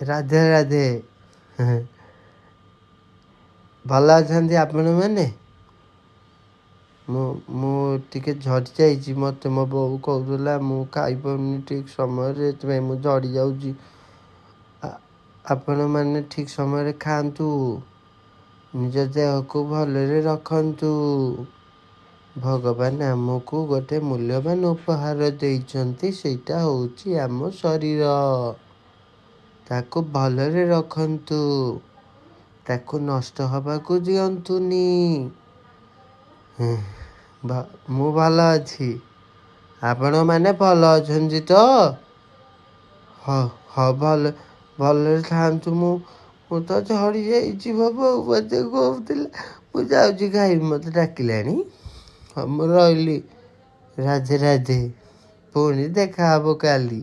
ରାଧେ ରାଧେ। ଭଲ ଅଛନ୍ତି ଆପଣମାନେ? ମୁଁ ଟିକେ ଝଡ଼ି ଯାଇଛି। ମୋତେ ମୋ ବୋଉ କହୁଥିଲା ମୁଁ ଖାଇପାରୁନି ଠିକ୍ ସମୟରେ, ସେଥିପାଇଁ ମୁଁ ଝଡ଼ି ଯାଉଛି। ଆପଣମାନେ ଠିକ୍ ସମୟରେ ଖାଆନ୍ତୁ, ନିଜ ଦେହକୁ ଭଲରେ ରଖନ୍ତୁ। ଭଗବାନ ଆମକୁ ଗୋଟେ ମୂଲ୍ୟବାନ ଉପହାର ଦେଇଛନ୍ତି, ସେଇଟା ହେଉଛି ଆମ ଶରୀର। ତାକୁ ଭଲରେ ରଖନ୍ତୁ, ତାକୁ ନଷ୍ଟ ହେବାକୁ ଦିଅନ୍ତୁନି। ମୁଁ ଭଲ ଅଛି। ଆପଣମାନେ ଭଲ ଅଛନ୍ତି ତ? ହଁ ଭଲରେ ଥାଆନ୍ତୁ। ମୁଁ ତ ଝଡ଼ି ଯାଇଛି। ମୋ ବୋଉ ମୋତେ କହୁଥିଲା ମୁଁ ଯାଉଛି ଖାଇବି, ମୋତେ ଡାକିଲାଣି। ହଁ ମୁଁ ରହିଲି। ରାଧେ ରାଧେ। ପୁଣି ଦେଖା ହବ କାଲି।